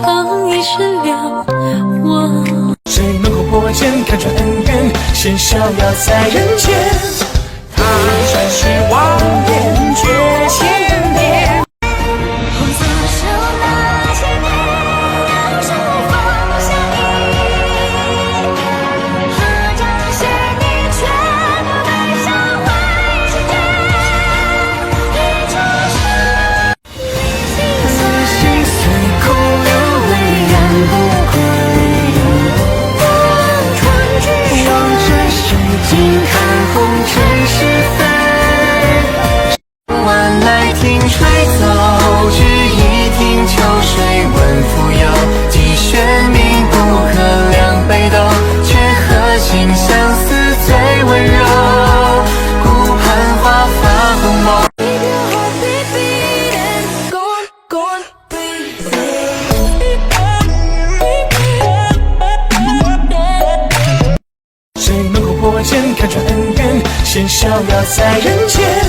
可以释了我。谁能够破茧看穿恩怨，先逍遥在人间？他转世望眼，绝千年。红色手那些年，让手风相依。和这些你全部带上回世间，一出世，你心碎哭流泪，然不归。望着水晶看红尘是非，晚来听吹奏，只一听秋水问蜉蝣，既玄冥不可两杯斗，却和心相思最温柔。顾盼花发红眸。谁能够破茧看穿恩怨，先逍遥在人间？